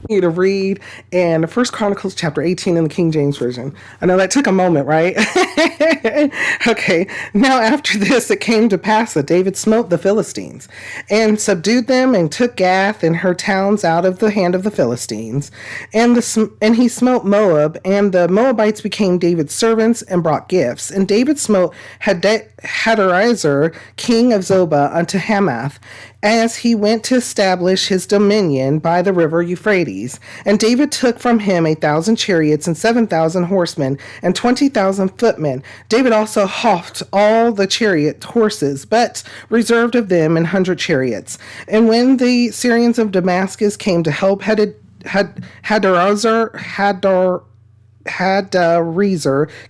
You to read in First Chronicles chapter 18 in the King James Version. I know that took a moment, right? Okay. Now after this, it came to pass that David smote the Philistines and subdued them and took Gath and her towns out of the hand of the Philistines. And he smote Moab, and the Moabites became David's servants and brought gifts. And David smote Hadarezer, king of Zobah, unto Hamath, as he went to establish his dominion by the river Euphrates. And David took from him 1,000 chariots and 7,000 horsemen and 20,000 footmen. David also houghed all the chariot horses, but reserved of them 100 chariots. And when the Syrians of Damascus came to help Hadarezer,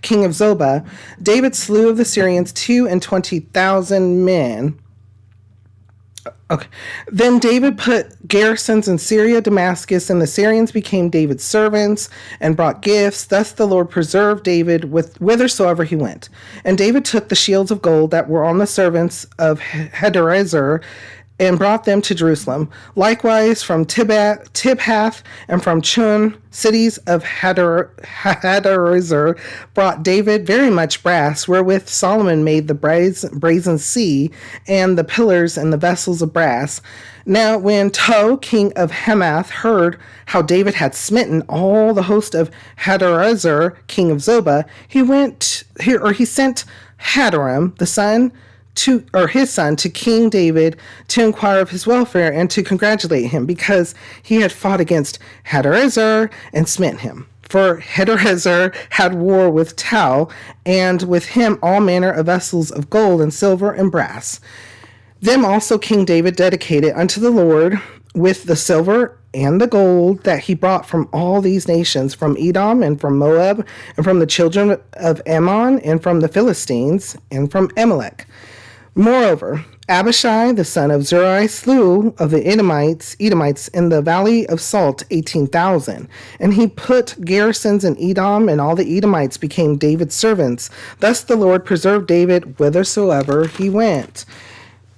king of Zobah, David slew of the Syrians 22,000 men. Okay. Then David put garrisons in Syria, Damascus, and the Syrians became David's servants and brought gifts. Thus the Lord preserved David whithersoever he went. And David took the shields of gold that were on the servants of Hadarezer and brought them to Jerusalem. Likewise, from Tibhath and from Chun, cities of Hadarezer, brought David very much brass, wherewith Solomon made the brazen sea and the pillars and the vessels of brass. Now, when Tou, king of Hamath, heard how David had smitten all the host of Hadarezer, king of Zobah, he sent Hadaram, his son, to King David to inquire of his welfare and to congratulate him, because he had fought against Hadarezer and smitten him. For Hadarezer had war with Tou, and with him all manner of vessels of gold and silver and brass. Them also King David dedicated unto the Lord with the silver and the gold that he brought from all these nations, from Edom and from Moab, and from the children of Ammon, and from the Philistines, and from Amalek. Moreover, Abishai, the son of Zeruiah, slew of the Edomites in the valley of Salt 18,000. And he put garrisons in Edom, and all the Edomites became David's servants. Thus the Lord preserved David whithersoever he went.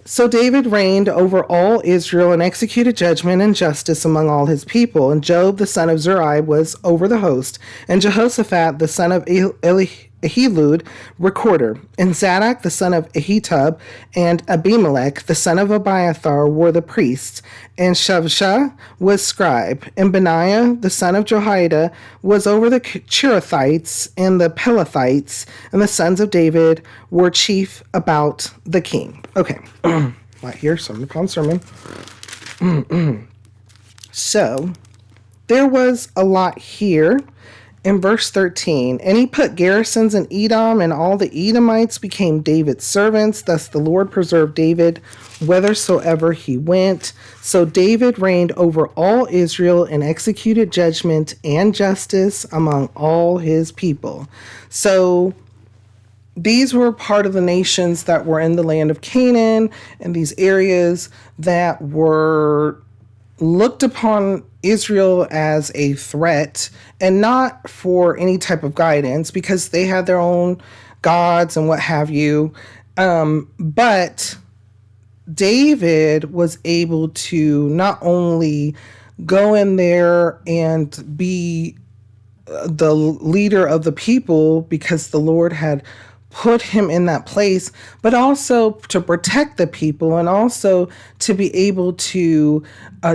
So David reigned over all Israel and executed judgment and justice among all his people. And Job, the son of Zeruiah, was over the host. And Jehoshaphat, the son of Ahilud, recorder. And Zadok, the son of Ahitub, and Abimelech, the son of Abiathar, were the priests. And Shavsha was scribe. And Benaiah, the son of Jehoiada, was over the Cherethites and the Pelethites. And the sons of David were chief about the king. Okay. Right here, sermon upon sermon. So, there was a lot here. In verse 13, and he put garrisons in Edom, and all the Edomites became David's servants. Thus the Lord preserved David whithersoever he went. So David reigned over all Israel and executed judgment and justice among all his people. So these were part of the nations that were in the land of Canaan, and these areas that were looked upon Israel as a threat, and not for any type of guidance, because they had their own gods and what have you. But David was able to not only go in there and be the leader of the people because the Lord had put him in that place, but also to protect the people, and also to be able to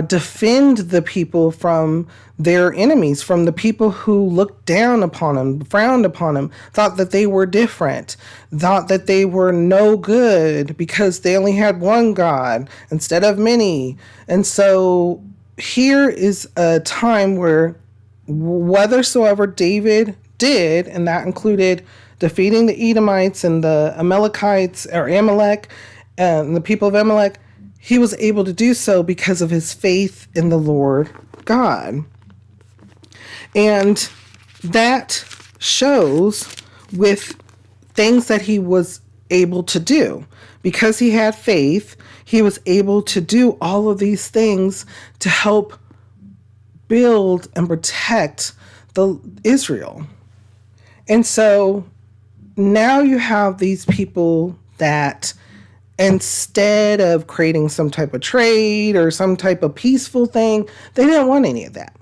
defend the people from their enemies, from the people who looked down upon him, frowned upon him, thought that they were different, thought that they were no good because they only had one God instead of many. And so here is a time where whithersoever David did, and that included defeating the Edomites and the Amalekites, or Amalek, and the people of Amalek, he was able to do so because of his faith in the Lord God. And that shows with things that he was able to do. Because he had faith, he was able to do all of these things to help build and protect Israel. And so now you have these people that, instead of creating some type of trade or some type of peaceful thing, they didn't want any of that.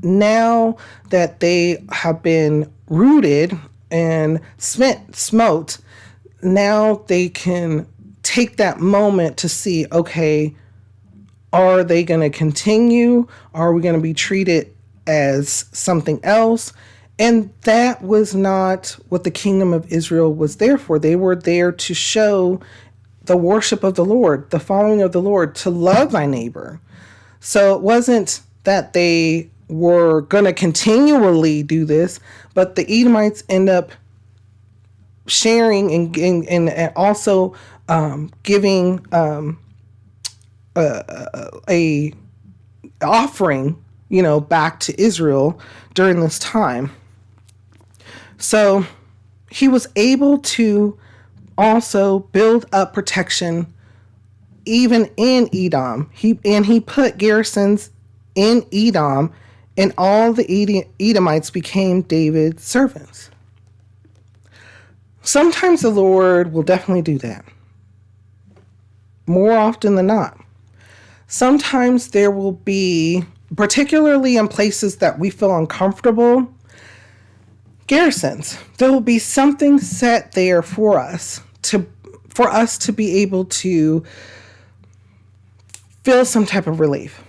now that they have been rooted and smote, now they can take that moment to see, okay, are they going to continue? Are we going to be treated as something else? And that was not what the kingdom of Israel was there for. They were there to show the worship of the Lord, the following of the Lord, to love thy neighbor. So it wasn't that they were going to continually do this, but the Edomites end up sharing and also giving a offering, back to Israel during this time. So he was able to also build up protection even in Edom. He put garrisons in Edom, and all the Edomites became David's servants. Sometimes the Lord will definitely do that. More often than not. Sometimes there will be, particularly in places that we feel uncomfortable, garrisons. There will be something set there for us to be able to feel some type of relief.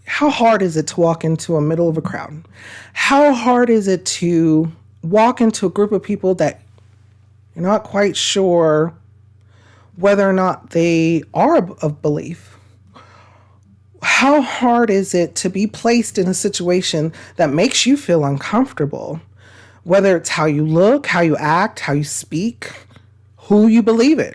How hard is it to walk into a middle of a crowd? How hard is it to walk into a group of people that you're not quite sure whether or not they are of belief? How hard is it to be placed in a situation that makes you feel uncomfortable? Whether it's how you look, how you act, how you speak, who you believe in.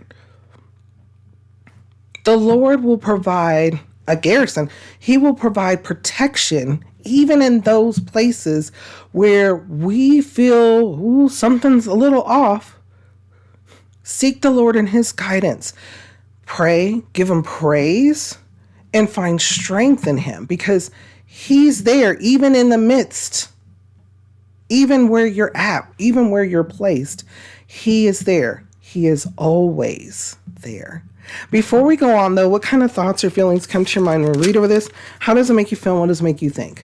The Lord will provide a garrison. He will provide protection even in those places where we feel something's a little off. Seek the Lord in his guidance. Pray, give him praise, and find strength in him, because he's there even in the midst, even where you're at, even where you're placed. He is there. He is always there. Before we go on, though, what kind of thoughts or feelings come to your mind when we read over this? How does it make you feel? What does it make you think?